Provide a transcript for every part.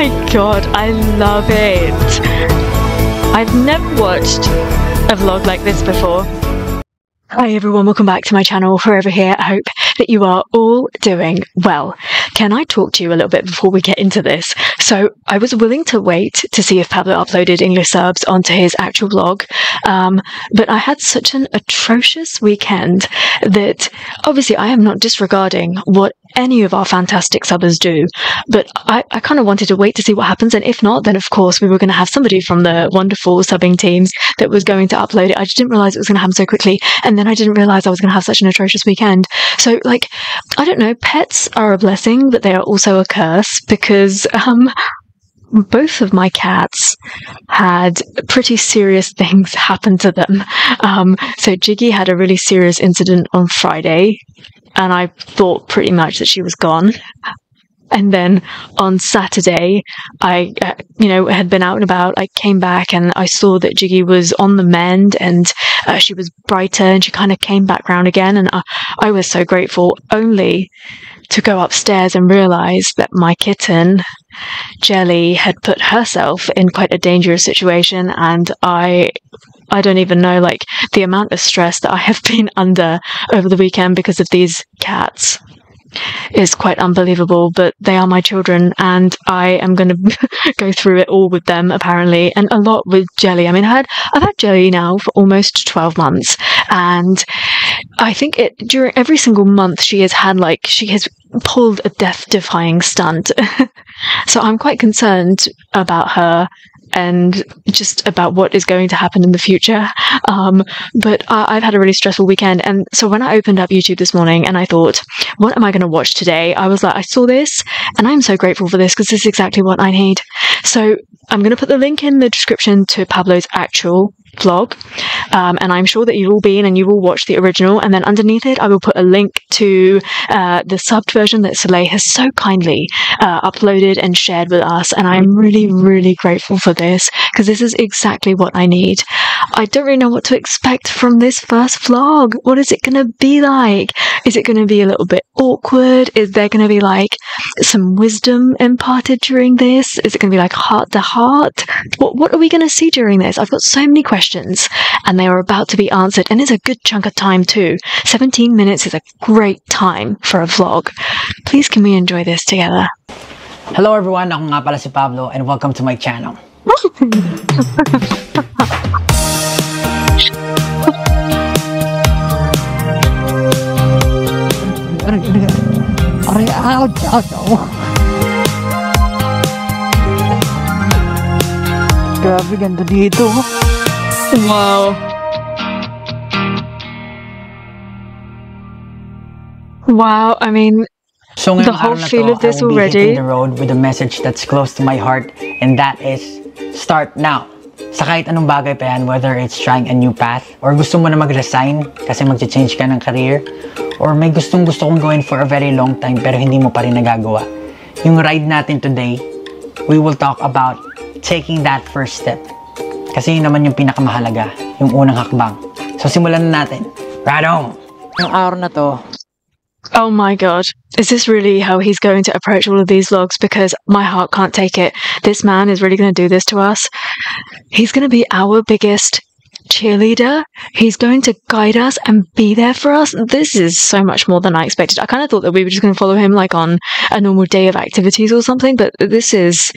my god, I love it. I've never watched a vlog like this before. Hi everyone, welcome back to my channel. Forever here. I hope that you are all doing well. Can I talk to you a little bit before we get into this? So I was willing to wait to see if Pablo uploaded English subs onto his actual vlog, but I had such an atrocious weekend that obviously I am not disregarding what any of our fantastic subbers do, but I kind of wanted to wait to see what happens, and if not, then of course we were going to have somebody from the wonderful subbing teams that was going to upload it. I just didn't realise it was going to happen so quickly, and then I didn't realise I was going to have such an atrocious weekend. So, like, I don't know, pets are a blessing, but they are also a curse, because both of my cats had pretty serious things happen to them. So Jiggy had a really serious incident on Friday, and I thought pretty much that she was gone. And then on Saturday, I, had been out and about. I came back and I saw that Jiggy was on the mend, and she was brighter, and she kind of came back round again. And I was so grateful, only to go upstairs and realise that my kitten, Jelly, had put herself in quite a dangerous situation. And I don't even know, like, the amount of stress that I have been under over the weekend because of these cats is quite unbelievable, but they are my children, and I am going to go through it all with them, apparently, and a lot with Jelly. I mean, I've had Jelly now for almost 12 months, and I think during every single month she has pulled a death-defying stunt. So I'm quite concerned about her and just about what is going to happen in the future. But I've had a really stressful weekend. And so when I opened up YouTube this morning and I thought, what am I going to watch today? I was like, I saw this and I'm so grateful for this, because this is exactly what I need. So I'm going to put the link in the description to Pablo's actual vlog, and I'm sure that you've all been and you will watch the original, and then underneath it I will put a link to the subbed version that Soleil has so kindly uploaded and shared with us, and I'm really, really grateful for this, because this is exactly what I need. I don't really know what to expect from this first vlog. What is it going to be like? Is it going to be a little bit awkward? Is there going to be like some wisdom imparted during this? Is it going to be like heart to heart? What are we going to see during this? I've got so many questions, and they are about to be answered, and it's a good chunk of time too. 17 minutes is a great time for a vlog. Please can we enjoy this together? Hello everyone, ako nga pala si Pablo, and welcome to my channel. Grabe, ganda dito. Wow. Wow, I mean, So the whole feel of this I will be already. hitting the road with a message that's close to my heart, and that is, start now. Sa kahit anong bagay pa yan, whether it's trying a new path, or gusto mo na mag-resign kasi mag-change ka ng career, or may gusto kong gawin for a very long time pero hindi mo pa rin nagagawa. Yung ride natin today, we will talk about taking that first step. Kasi yun naman yung pinakamahalaga, yung unang hakbang. So simulan na natin. Right on! Yung araw na to, Oh my god, is this really how he's going to approach all of these vlogs? Because my heart can't take it. This man is really going to do this to us. He's going to be our biggest cheerleader. He's going to guide us and be there for us. This is so much more than I expected. I kind of thought that we were just going to follow him like on a normal day of activities or something, but he's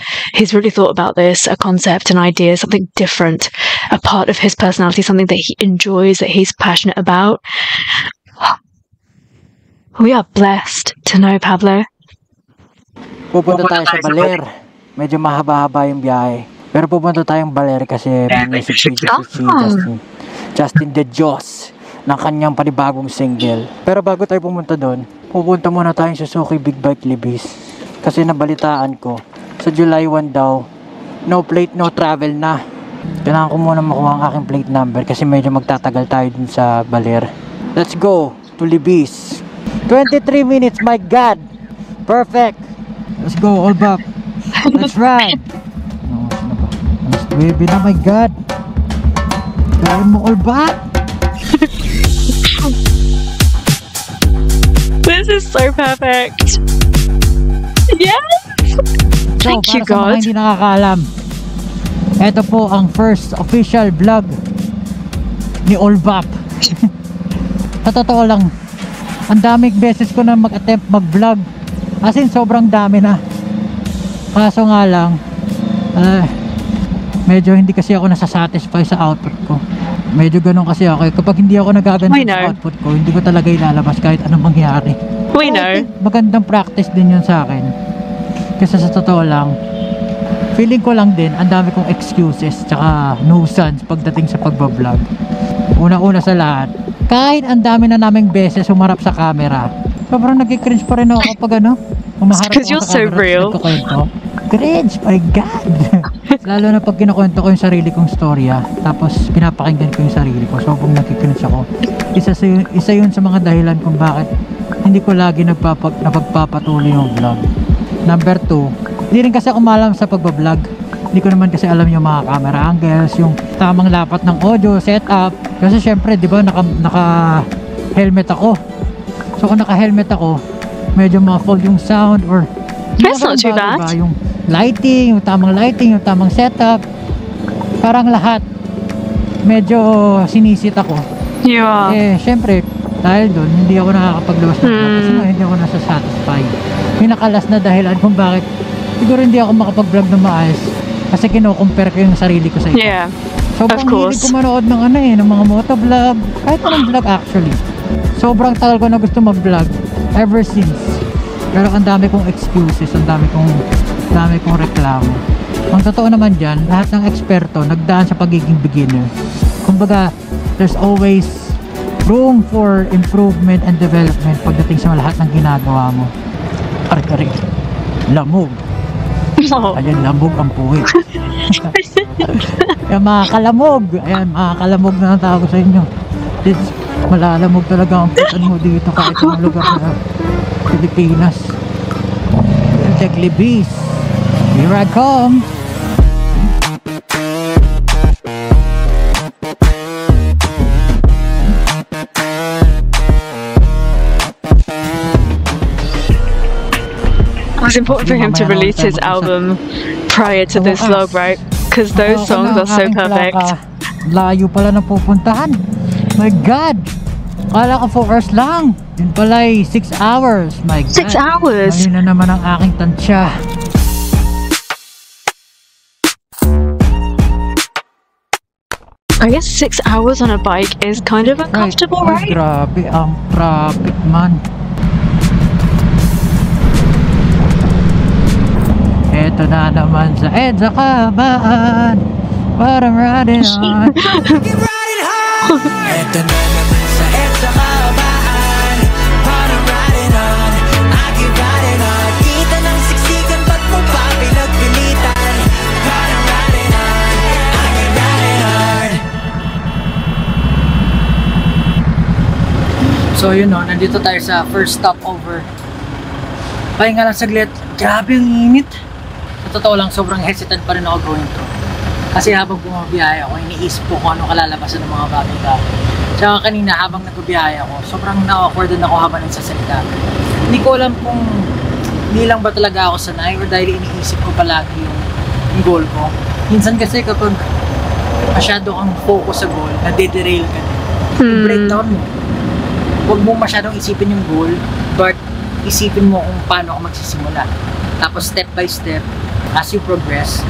really thought about this, a concept, an idea, something different, a part of his personality, something that he enjoys, that he's passionate about. We are blessed to know Pablo. pupunta tayo sa Baler. Medyo mahaba-haba yung biyahe. Pero pupunta tayong Baler kasi may music video si Justin De Dios ng kanyang panibagong single. Pero bago tayo pumunta doon, pupunta muna tayong Suzuki Big Bike Libis. Kasi nabalitaan ko, sa July 1 daw, no plate, no travel na. Kailangan ko muna makuha ang aking plate number kasi medyo magtatagal tayo dun sa Baler. Let's go to Libis. 23 minutes, my God! Perfect! Let's go, all back. Let's ride! Mas baby na, my God! Gawin mo all back! This is so perfect! Yes! So, Thank you, para sa mga God. hindi nakakaalam, ito po ang first official vlog ni Olbap. Sa totoo lang, ang daming beses ko na mag-attempt mag-vlog. As in, sobrang dami na. Kaso nga lang, medyo hindi kasi ako nasasatisfy sa output ko. Medyo ganun kasi ako. Kapag hindi ako nagaganda I know. sa output ko, hindi ko talaga ilalabas kahit anong mangyari. We So, I know. think magandang practice din yun sa akin. Kasi sa totoo lang, feeling ko lang din, ang dami kong excuses tsaka nuisance pagdating sa pagbablog. Una-una sa lahat, kahit ang dami na naming beses humarap sa camera, sobrang nag-cringe pa rin ako kapag humaharap Because ako you're sa so camera at real. nagkukwento. Cringe, my God! Lalo na pag kinukwento ko yung sarili kong storya, tapos pinapakinggan ko yung sarili ko, sobrang nag-cringe ako. Isa yun sa mga dahilan kung bakit hindi ko lagi napagpapatuloy yung vlog. Number 2, hindi rin kasi ako maalam sa pagbablog. Hindi ko naman kasi alam yung mga camera angles, yung tamang lapat ng audio, setup. Kasi syempre, di ba, naka-helmet ako. So kung naka-helmet ako, medyo ma-fold yung sound or... That's not too bad. Diba? Yung lighting, yung tamang setup. Parang lahat, medyo sinisit ako. Yeah. Syempre, dahil doon, hindi ako nakakapaglabas ng vlog kasi hindi ako nasa-satisfy. Yung nakalas na dahilan kung bakit siguro hindi ako makapag-vlog na maayos kasi kino-compare ko yung sarili ko sa iba. Yeah. Sobrang Of course. hilig ko manood ng ng mga motovlog, kahit anong vlog actually. Sobrang tagal ko na gusto mag-vlog ever since. Pero ang dami kong excuses, ang dami kong reklamo. Ang totoo naman dyan, lahat ng eksperto nagdaan sa pagiging beginner. Kumbaga, there's always room for improvement and development pagdating sa lahat ng ginagawa mo. Arik-arik, lamog. Oh. Ayan, lamog ang puwit. Ayan, mga kalamog. Ayan, mga kalamog na ang tawag sa inyo. Malalamog talaga ang putan mo dito kahit sa lugar na Pilipinas. Teklibis, here I come. It was important for him to release his album prior to this vlog, right? Because those songs are so perfect. Layo pala na pupuntahan. My God! Kala ko 4 hours lang. Yun pala 6 hours. My God. 6 hours? Mali na naman ang aking tansya. I guess 6 hours on a bike is kind of uncomfortable, Ay, right? grabe ang traffic man. Eto na naman sa EDSA Kabaan. What I'm riding on. Eto na naman sa EDSA Kabaan. What I'm riding on. I keep riding on. Kita ng siksikan, ba't mo pa pinagpilitan? What I'm riding on. I keep riding on. So yun no, nandito tayo sa first stopover. Pahinga lang saglit. Grabe ang init. Sa totoo lang, sobrang hesitant pa rin ako going to. Kasi habang bumabiyahe ako, iniisip ko kung ano kalalabasan ng mga bagay-bagay. Tsaka kanina, habang nagbibiyahe ako, sobrang na-awkward din ako habang nagsasalita. Hindi ko alam kung hindi lang ba talaga ako sanay or dahil iniisip ko palagi yung goal ko. Minsan kasi kapag masyado kang focus sa goal, nade-derail ka din. Yung breakdown mo. Huwag mo masyadong isipin yung goal, but isipin mo kung paano ako magsisimula. Tapos step by step, as you progress,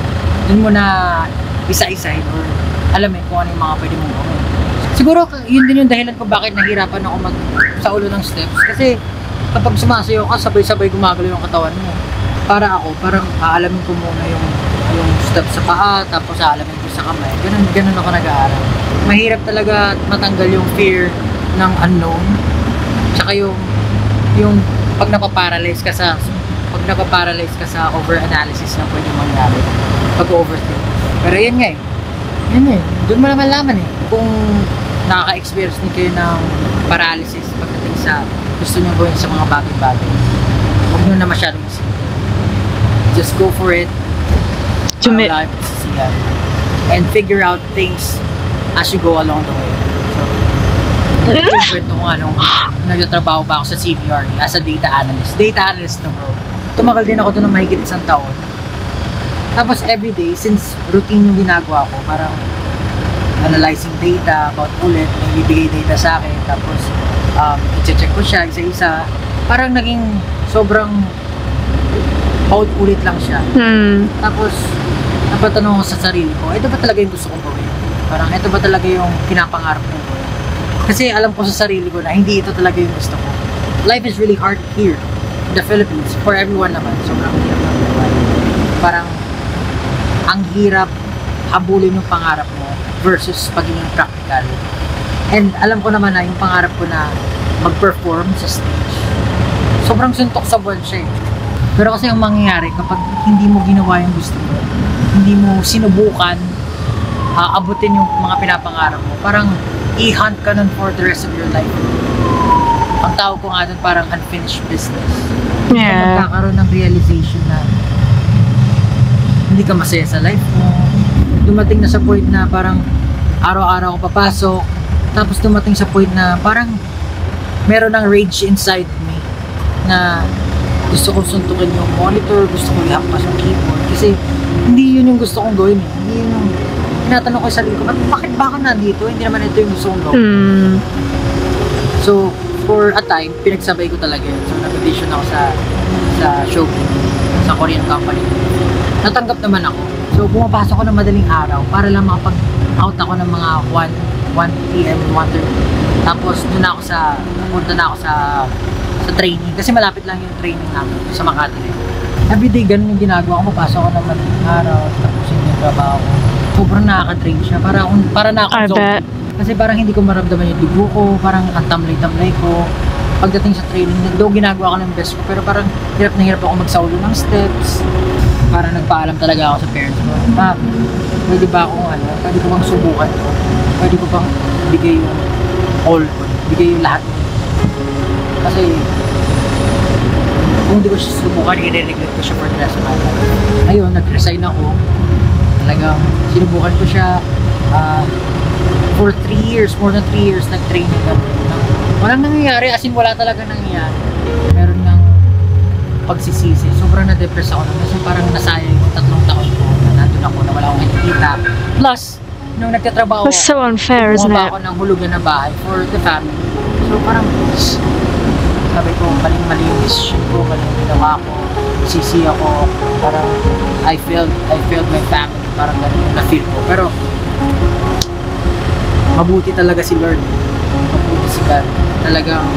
dun mo na isa-isahin or alam mo kung ano yung mga pwede mong gawin. Siguro yun din yung dahilan kung bakit nahirapan ako sa ulo ng steps. Kasi kapag sumasayaw ka, sabay-sabay gumagalaw yung katawan mo. Para ako, parang aalamin ko muna yung steps sa paa, tapos aalamin ko sa kamay. Ganun ako nag-aaral. Mahirap talaga matanggal yung fear ng unknown. Tsaka yung pag napaparalyze ka sa over-analysis na pwede mangyari pag-overthink. Pero yan nga doon mo naman laman kung nakaka-experience din kayo ng paralysis pagdating sa gusto nyo gawin sa mga bagay-bagay. Huwag nyo na masyadong isipin. Just go for it. Life is and figure out things as you go along the way. So, kwento ko nagtatrabaho ba ako sa CBR as a data analyst. Data analyst na bro. Tumagal din ako doon ng mahigit 1 taon. Tapos everyday, since routine yung ginagawa ko, parang analyzing data about ulit, may bibigay data sa akin, tapos i-check ko siya isa-isa, parang naging sobrang ulit lang siya. Tapos napatanong ko sa sarili ko, ito ba talaga yung gusto kong gawin? Parang ito ba talaga yung pinapangarap ko gawin? Kasi alam ko sa sarili ko na hindi ito talaga yung gusto ko. Life is really hard here in the Philippines. For everyone naman, sobrang hirap ng buhay. Parang ang hirap habulin yung pangarap mo versus pagiging practical. And alam ko naman na yung pangarap ko na mag-perform sa stage, sobrang suntok sa buwan siya eh. Pero kasi ang mangyayari kapag hindi mo ginawa yung gusto mo, hindi mo sinubukan abutin yung mga pinapangarap mo, parang i-hunt ka nun for the rest of your life. Ang tawag ko nga dun parang unfinished business. Yeah. Magkakaroon ng realization na hindi ka masaya sa life mo. Dumating na sa point na parang araw-araw ko papasok, tapos dumating sa point na parang meron ng rage inside me na gusto kong suntukin yung monitor, gusto kong ihampas yung keyboard kasi hindi yun yung gusto kong gawin eh. Hindi yun yung tinatanong ko sa sarili ko, bakit ba ako nandito? Hindi naman ito yung gusto kong gawin. So for a time, pinagsabay ko talaga yun. So nag-audition ako sa showbiz, sa Korean company. Natanggap naman ako. So pumapasok ko ng madaling araw para lang makapag-out ako ng mga 1 p.m, 1:30. Tapos doon ako punta na ako sa training. Kasi malapit lang yung training namin sa Makati. Everyday ganun yung ginagawa ko. Papasok ko ng madaling araw, tapos yung trabaho ko. Sobrang nakaka-train siya. Para nakaka-zone. Kasi parang hindi ko maramdaman yung dugo ko, parang ang tamlay-tamlay ko. Pagdating sa training, though ginagawa ko ng best ko, pero parang hirap na hirap ako magsaulo ng steps. Parang nagpaalam talaga ako sa parents ko. Ma, pwede ba akong pwede ko bang subukan ko? Pwede ko bang bigay yung all ko? Bigay yung lahat. Kasi kung hindi ko siya subukan, i-neglect ko siya for the rest of my life. Ayun, nag-resign ako. Talagang sinubukan ko siya for 3 years, more than 3 years nag-training kami. Walang nangyayari, as in wala talaga nangyayari. Meron ng pagsisisi. Sobrang na-depress ako kasi parang nasayang yung 3 taon ko na nandun ako na wala akong nakikita. Plus, nung nagtatrabaho That's so unfair, isn't bumaba it? ako ng hulugan na bahay for the family. So parang sabi ko, maling-mali yung decision ko, mali yung ginawa ko, sisi ako, parang I failed my family, parang ganun yung na-feel ko. Pero mabuti talaga si Lord, mabuti si God. Talagang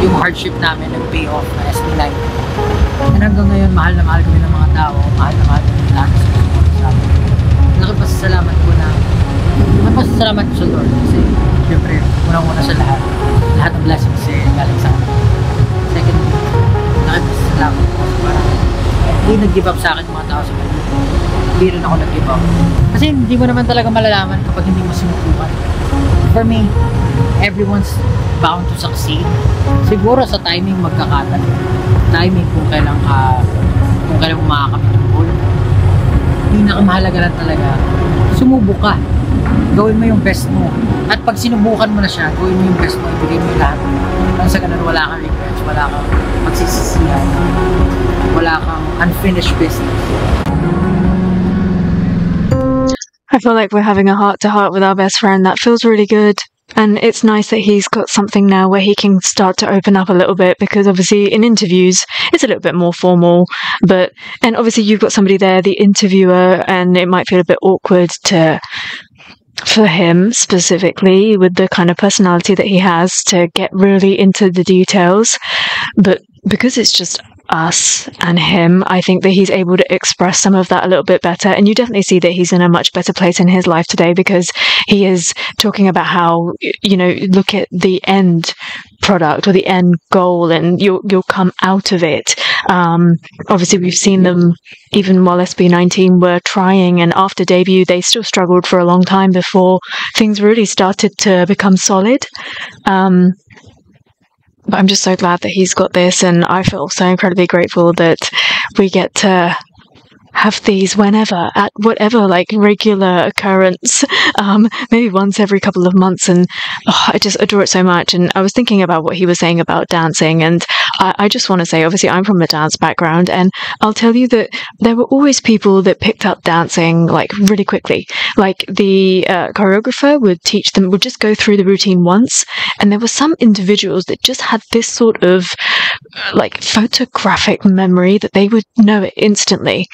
yung hardship namin nag-pay off na SB9. And hanggang ngayon, mahal na mahal kami ng mga tao, mahal na mahal kami ng lahat sa support sa amin. Nakapasasalamat ko sa Lord kasi syempre, unang-una sa lahat ng blessings galing sa akin. Second, nakapasasalamat ko kasi parang hindi nag-give up sa akin mga tao sa kanya. Hindi rin ako nag-give up. Kasi hindi mo naman talaga malalaman kapag hindi mo sinubukan. For me, everyone's bound to succeed. Siguro sa timing magkakatan. Timing kung kailan mo makakamit yung goal. Pinakamahalaga lang talaga, sumubok ka. Gawin mo yung best mo. At pag sinubukan mo na siya, gawin mo yung best mo, ibigay mo yung lahat. Nang sa ganun, wala kang regrets, wala kang magsisisihan, wala kang unfinished business. I feel like we're having a heart-to-heart with our best friend. That feels really good. And it's nice that he's got something now where he can start to open up a little bit, because obviously in interviews it's a little bit more formal, and obviously you've got somebody there, the interviewer, and it might feel a bit awkward for him specifically with the kind of personality that he has to get really into the details. But because it's just us and him, I think that he's able to express some of that a little bit better, and you definitely see that he's in a much better place in his life today, because he is talking about how, look at the end product or the end goal and you'll come out of it. Obviously we've seen them even while SB19 were trying, and after debut they still struggled for a long time before things really started to become solid. But I'm just so glad that he's got this, and I feel so incredibly grateful that we get to have these whenever, at whatever, like regular occurrence, maybe once every couple of months, and I just adore it so much. And I was thinking about what he was saying about dancing, and I just want to say, obviously, I'm from a dance background, and I'll tell you that there were always people that picked up dancing like really quickly. Like the choreographer would teach them, would just go through the routine once, and there were some individuals that just had this sort of like photographic memory that they would know it instantly.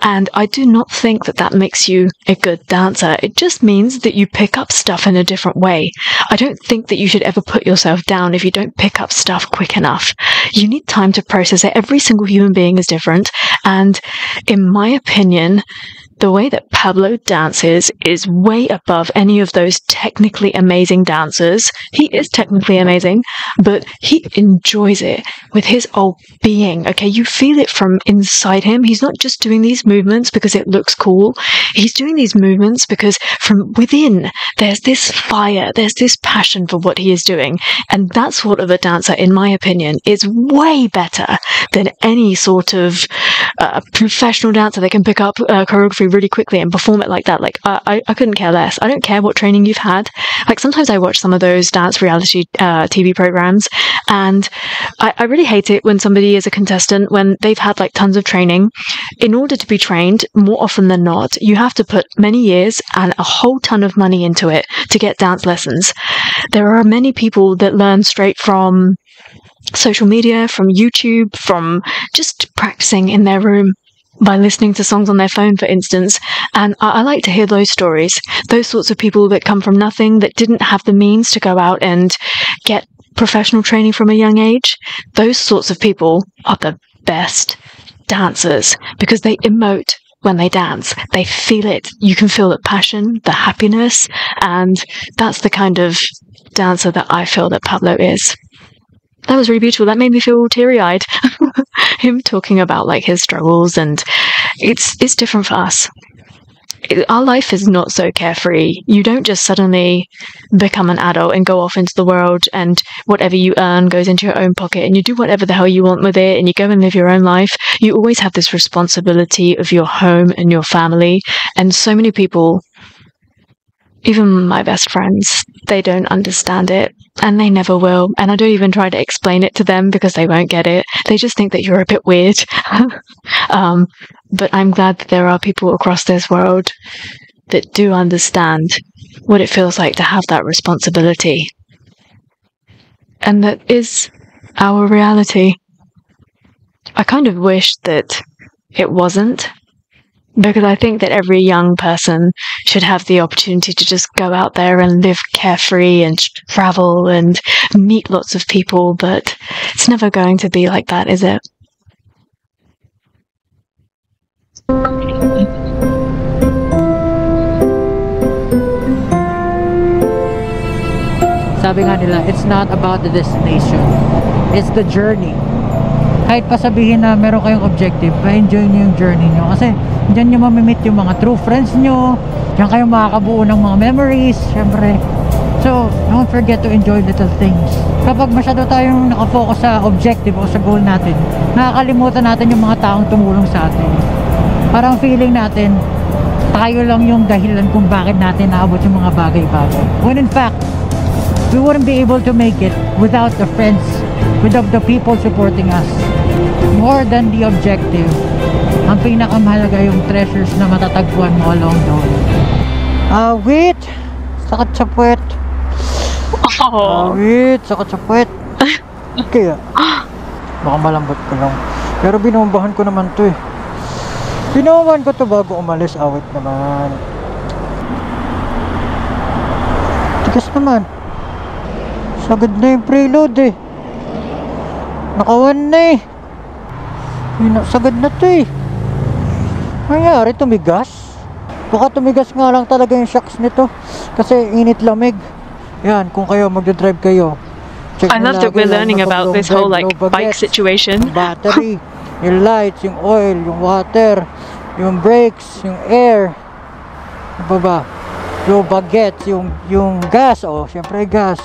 And I do not think that that makes you a good dancer. It just means that you pick up stuff in a different way. I don't think that you should ever put yourself down if you don't pick up stuff quick enough. You need time to process it. Every single human being is different. And in my opinion, the way that Pablo dances is way above any of those technically amazing dancers. He is technically amazing, but he enjoys it with his whole being. Okay, you feel it from inside him. He's not just doing these movements because it looks cool. He's doing these movements because from within, there's this fire, there's this passion for what he is doing. And that sort of a dancer, in my opinion, is way better than any sort of professional dancer that can pick up choreography really quickly and perform it like that. Like, I couldn't care less. I don't care what training you've had. Like, sometimes I watch some of those dance reality TV programs, and I really hate it when somebody is a contestant when they've had like tons of training. In order to be trained, more often than not, you have to put many years and a whole ton of money into it to get dance lessons. There are many people that learn straight from social media, from YouTube, from just practicing in their room by listening to songs on their phone, for instance. And I like to hear those stories. Those sorts of people that come from nothing, that didn't have the means to go out and get professional training from a young age. Those sorts of people are the best dancers because they emote when they dance. They feel it. You can feel the passion, the happiness, and that's the kind of dancer that I feel that Pablo is. That was really beautiful. That made me feel teary-eyed. Him talking about like his struggles, and it's different for us. Our life is not so carefree. You don't just suddenly become an adult and go off into the world, and whatever you earn goes into your own pocket, and you do whatever the hell you want with it, and you go and live your own life. You always have this responsibility of your home and your family, and so many people, even my best friends, they don't understand it, and they never will. And I don't even try to explain it to them because they won't get it. They just think that you're a bit weird. But I'm glad that there are people across this world that do understand what it feels like to have that responsibility. And that is our reality. I kind of wish that it wasn't, because I think that every young person should have the opportunity to just go out there and live carefree and travel and meet lots of people, but it's never going to be like that, is it? Sabi nga nila, it's not about the destination, it's the journey. Kahit pa sabihin na meron kayong objective, pa-enjoy nyo yung journey nyo, kasi dyan nyo mamimit yung mga true friends nyo, dyan kayo makakabuo ng mga memories, syempre. So, don't forget to enjoy little things. Kapag masyado tayong nakafocus sa objective o sa goal natin, nakakalimutan natin yung mga taong tumulong sa atin. Parang feeling natin, tayo lang yung dahilan kung bakit natin naabot yung mga bagay-bagay. When in fact, we wouldn't be able to make it without the friends, without the people supporting us. More than the objective, ang pinakamahalaga yung treasures na matatagpuan mo along the way. Wait! Sakit sa puwet. Wait! Sakit sa puwet. Kaya, baka malambot ko lang. Pero binombahan ko naman to eh. Binombahan ko to bago umalis. Awit naman. Tigas naman. Sagad na yung preload eh. Nakawan na eh. Sagad na to eh. Nangyari, tumigas. Baka tumigas nga lang talaga yung shocks nito. Kasi init lamig. Yan, kung kayo magdadrive kayo, check I love that we're learning about this whole like bike situation. Battery, yung lights, yung oil, yung water, yung brakes, yung air. Ano ba? Yung baguettes, yung gas, oh, syempre gas.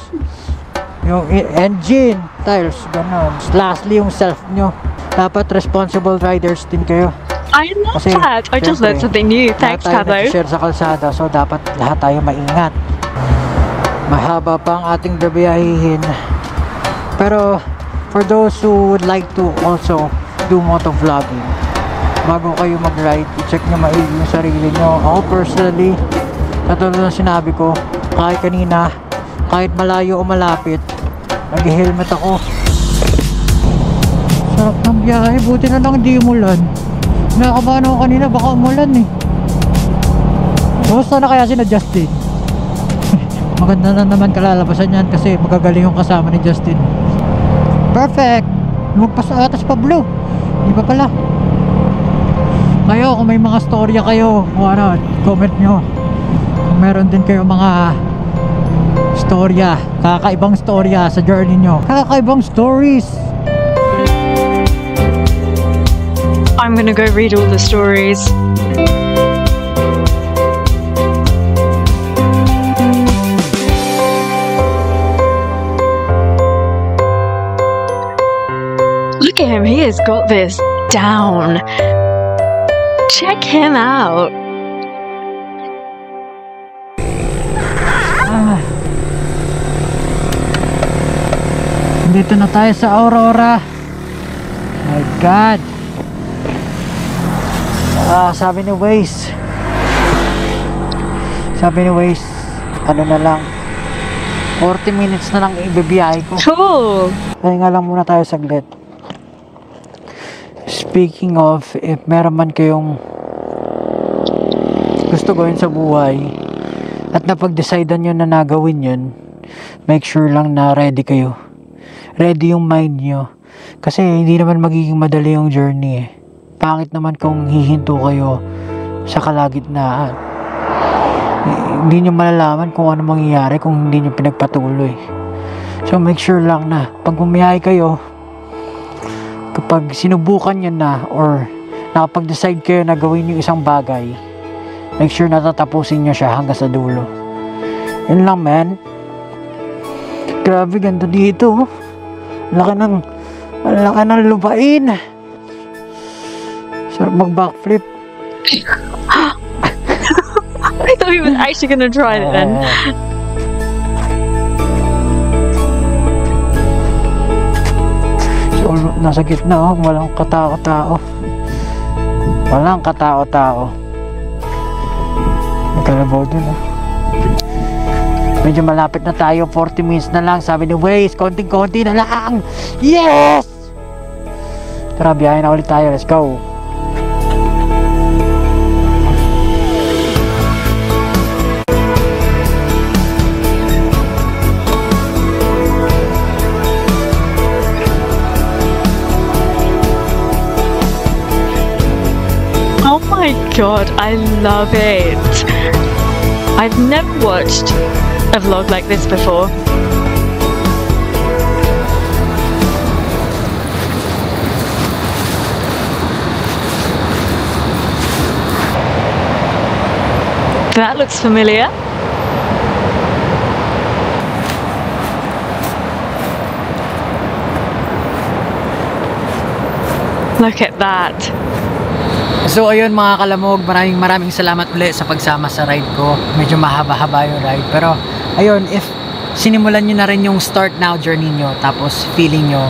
Yung engine, tires, ganun. Lastly, yung self nyo. Dapat responsible riders din kayo. I love kasi, that. I just learned something new. Thanks, Pablo. Share sa kalsada, so dapat lahat tayo maingat. Mahaba pa ang ating biyahihin. Pero for those who would like to also do motovlogging, bago kayo mag-ride, i-check nyo maigi yung sarili nyo. Ako personally, katulad ng sinabi ko, kahit kanina, kahit malayo o malapit, nag-helmet ako. Sarap ng biyahe, buti na lang di umulan. Nakakabahan ako kanina, baka umulan eh. Gusto na kaya si na Justin. Maganda na naman kalalabasan yan kasi magagaling yung kasama ni Justin. Perfect! Lumagpas na atas Pablo. Di ba pala? Kayo, kung may mga storya kayo, o ano, comment nyo. Kung meron din kayo mga storya, kakaibang storya sa journey nyo, kakaibang stories. I'm gonna go read all the stories. Look at him, he has got this down. Check him out. Dito na tayo sa Aurora. My God. Sabi ni Waze, ano na lang, 40 minutes na lang ibibiyahe ko. Cool. Pahinga lang muna tayo saglit. Speaking of, if meron man kayong gusto gawin sa buhay at napag-decidean nyo na nagawin yun, make sure lang na ready kayo. Ready yung mind nyo. Kasi hindi naman magiging madali yung journey eh. Pangit naman kung hihinto kayo sa kalagitnaan. Hindi nyo malalaman kung ano mangyayari kung hindi nyo pinagpatuloy. So make sure lang na pag bumiyahe kayo, kapag sinubukan nyo na or nakapag-decide kayo na gawin yung isang bagay, make sure na tatapusin nyo siya hanggang sa dulo. Yun lang, man. Grabe, ganda dito. Laki ng lupain. Sarap mag-backflip. I thought he was actually gonna try it then. So, nasa gitna, walang katao-tao. Walang katao-tao. Nagkalabaw dun, Medyo malapit na tayo, 40 minutes na lang. Sabi ni Waze, konting-konti na lang. Yes! Tara, biyahe na ulit tayo. Let's go. Oh my god, I love it. I've never watched a vlog like this before. That looks familiar. Look at that. So ayun mga kalamog, maraming salamat ulit sa pagsama sa ride ko. Medyo mahaba-haba yung ride, pero ayun, if sinimulan nyo na rin yung start now journey nyo, tapos feeling nyo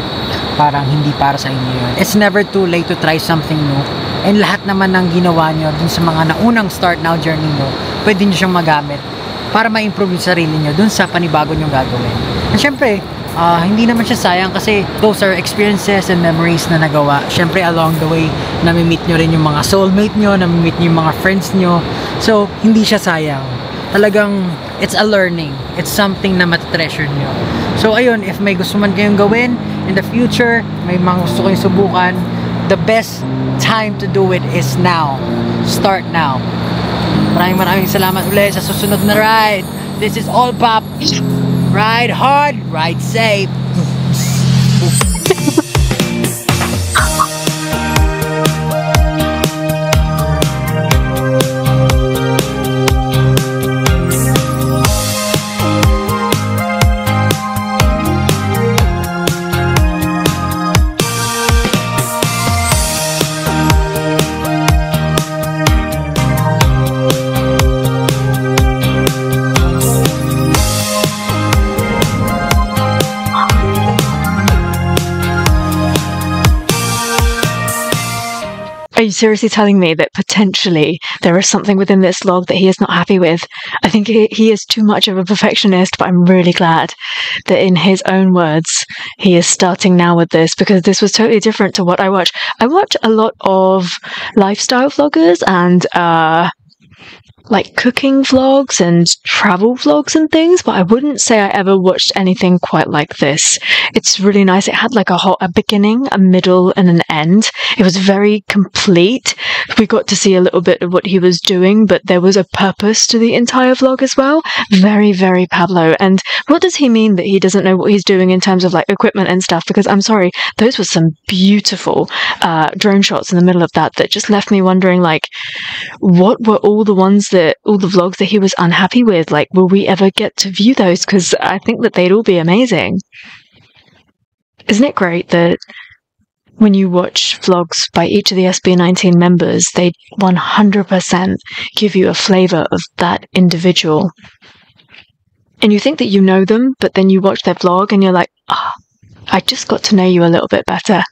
parang hindi para sa inyo yun, it's never too late to try something new. And lahat naman ng ginawa nyo dun sa mga naunang start now journey nyo, pwede nyo siyang magamit para ma-improve yung sarili nyo dun sa panibago nyo gagawin. And syempre, hindi naman siya sayang kasi those are experiences and memories na nagawa. Syempre along the way, nami-meet nyo rin yung mga soulmate nyo, nami-meet nyo yung mga friends nyo. So, hindi siya sayang. Talagang, it's a learning. It's something na mat-treasure nyo. So, ayun, if may gusto man kayong gawin in the future, may mga gusto kayong subukan, the best time to do it is now. Start now. Maraming salamat ulit sa susunod na ride. This is All Pop. Ride hard, ride safe. Are you seriously telling me that potentially there is something within this vlog that he is not happy with? I think he is too much of a perfectionist, but I'm really glad that in his own words, he is starting now with this, because this was totally different to what I watch. I watch a lot of lifestyle vloggers and like cooking vlogs and travel vlogs and things, but I wouldn't say I ever watched anything quite like this. It's really nice. It had like a beginning, a middle, and an end. It was very complete. We got to see a little bit of what he was doing, but there was a purpose to the entire vlog as well. Very, very Pablo. And what does he mean that he doesn't know what he's doing in terms of like equipment and stuff? Because I'm sorry, those were some beautiful drone shots in the middle of that just left me wondering, like, what were all the vlogs that he was unhappy with? Like, will we ever get to view those? Because I think that they'd all be amazing. Isn't it great that when you watch vlogs by each of the SB19 members, they 100% give you a flavour of that individual? And you think that you know them, but then you watch their vlog and you're like, oh, I just got to know you a little bit better.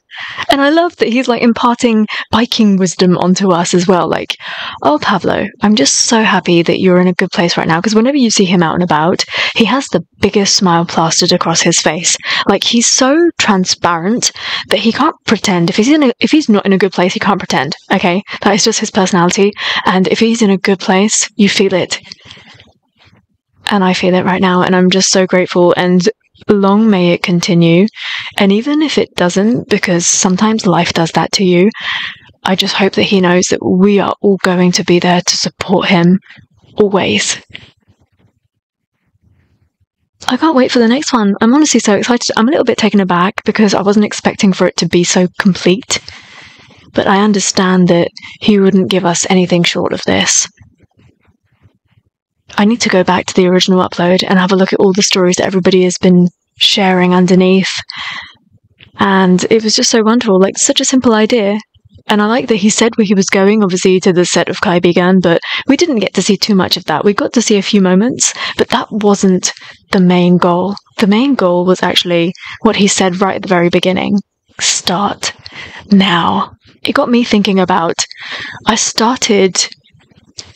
And I love that he's like imparting biking wisdom onto us as well. Like, oh, Pablo, I'm just so happy that you're in a good place right now. Because whenever you see him out and about, he has the biggest smile plastered across his face. Like, he's so transparent that he can't pretend. If he's not in a good place, he can't pretend. Okay, that is just his personality. And if he's in a good place, you feel it. And I feel it right now. And I'm just so grateful. And long may it continue. And even if it doesn't, because sometimes life does that to you, I just hope that he knows that we are all going to be there to support him always. I can't wait for the next one. I'm honestly so excited. I'm a little bit taken aback because I wasn't expecting for it to be so complete. But I understand that he wouldn't give us anything short of this. I need to go back to the original upload and have a look at all the stories that everybody has been sharing underneath. And it was just so wonderful, like such a simple idea. And I like that he said where he was going, obviously to the set of Kai Began, but we didn't get to see too much of that. We got to see a few moments, but that wasn't the main goal. The main goal was actually what he said right at the very beginning. Start now. It got me thinking about, I started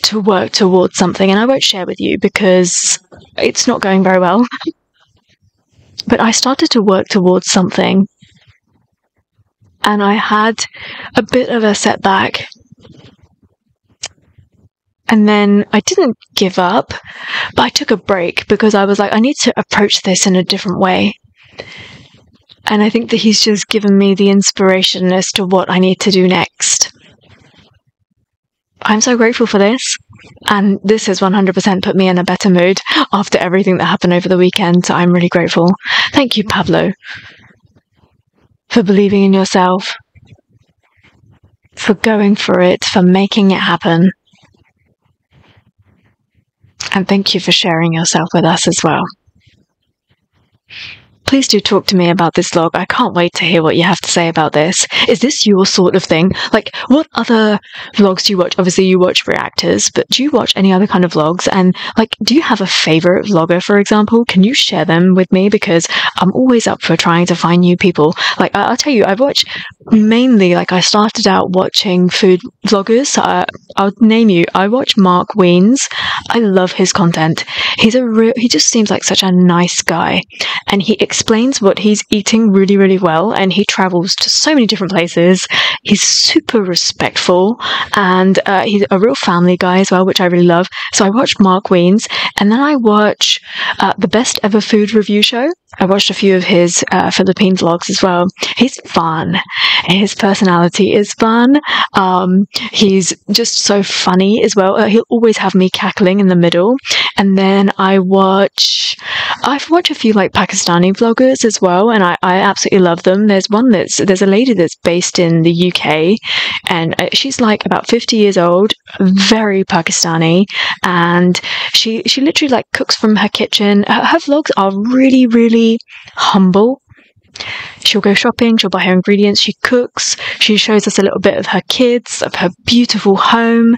to work towards something, and I won't share with you because it's not going very well. But I started to work towards something, and I had a bit of a setback. And then I didn't give up, but I took a break because I was like, I need to approach this in a different way. And I think that he's just given me the inspiration as to what I need to do next. I'm so grateful for this, and this has 100% put me in a better mood after everything that happened over the weekend, so I'm really grateful. Thank you, Pablo, for believing in yourself, for going for it, for making it happen, and thank you for sharing yourself with us as well. Please do talk to me about this vlog. I can't wait to hear what you have to say about this. Is this your sort of thing? Like, what other vlogs do you watch? Obviously, you watch reactors, but do you watch any other kind of vlogs? And, like, do you have a favorite vlogger, for example? Can you share them with me? Because I'm always up for trying to find new people. Like, I'll tell you, I've watched mainly, like, I started out watching food vloggers. I'll name you. I watch Mark Wiens. I love his content. He just seems like such a nice guy. And he explains what he's eating really, really well, and he travels to so many different places. He's super respectful, and he's a real family guy as well, which I really love. So I watched Mark Wiens, and then I watch the Best Ever Food Review Show. I watched a few of his Philippine vlogs as well. He's fun. His personality is fun. He's just so funny as well. He'll always have me cackling in the middle. And then I've watched a few like Pakistani vloggers as well, and I absolutely love them. There's a lady that's based in the UK, and she's like about 50 years old, very Pakistani, and she literally like cooks from her kitchen. Her vlogs are really, really humble. She'll go shopping, she'll buy her ingredients, she cooks, she shows us a little bit of her kids, of her beautiful home,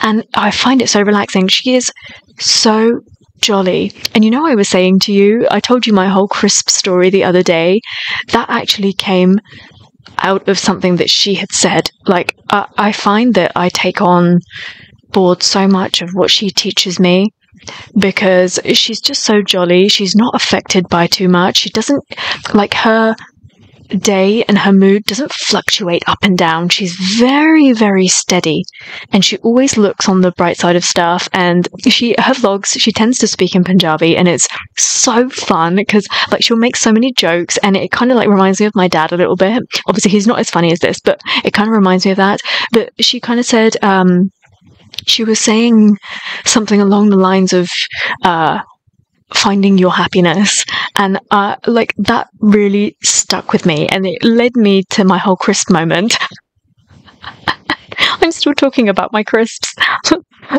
and I find it so relaxing. She is so jolly. And you know, I was saying to you, I told you my whole crisp story the other day. That actually came out of something that she had said. Like, I find that I take on board so much of what she teaches me, because she's just so jolly. She's not affected by too much. She doesn't, like, her day and her mood doesn't fluctuate up and down. She's very, very steady, and she always looks on the bright side of stuff. And her vlogs, she tends to speak in Punjabi, and it's so fun because, like, she'll make so many jokes, and it kind of like reminds me of my dad a little bit. Obviously he's not as funny as this, but it kind of reminds me of that. But she kind of said, she was saying something along the lines of finding your happiness, and like, that really stuck with me, and it led me to my whole crisp moment. I'm still talking about my crisps.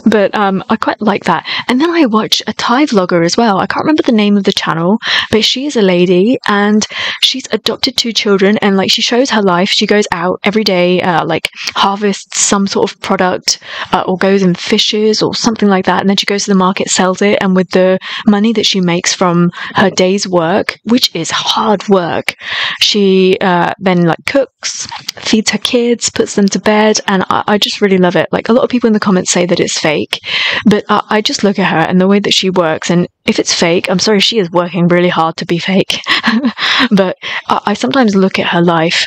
But I quite like that. And then I watch a Thai vlogger as well. I can't remember the name of the channel, but she's a lady, and she's adopted 2 children, and like, she shows her life. She goes out every day, like, harvests some sort of product, or goes and fishes or something like that, and then she goes to the market, sells it, and with the money that she makes from her day's work, which is hard work, she then like cooks, feeds her kids, puts them to bed, and I just really love it. Like, a lot of people in the comments say that it's fake, but I just look at her and the way that she works, and if it's fake, I'm sorry, she is working really hard to be fake. But I sometimes look at her life.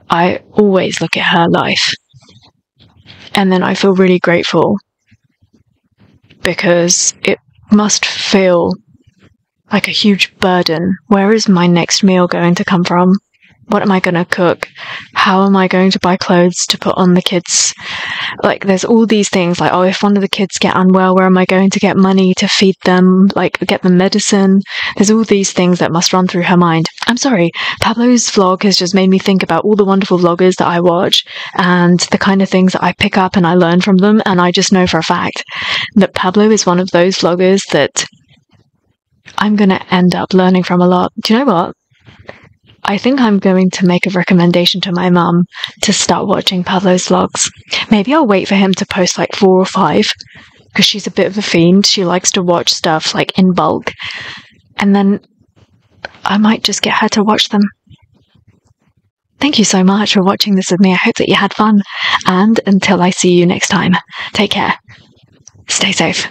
I always look at her life, and then I feel really grateful, because it must feel like a huge burden. Where is my next meal going to come from? What am I going to cook? How am I going to buy clothes to put on the kids? Like, there's all these things, like, oh, if one of the kids get unwell, where am I going to get money to feed them, like, get them medicine? There's all these things that must run through her mind. I'm sorry, Pablo's vlog has just made me think about all the wonderful vloggers that I watch, and the kind of things that I pick up and I learn from them, and I just know for a fact that Pablo is one of those vloggers that I'm going to end up learning from a lot. Do you know what? I think I'm going to make a recommendation to my mum to start watching Pablo's vlogs. Maybe I'll wait for him to post like 4 or 5, because she's a bit of a fiend. She likes to watch stuff like in bulk, and then I might just get her to watch them. Thank you so much for watching this with me. I hope that you had fun, and until I see you next time, take care. Stay safe.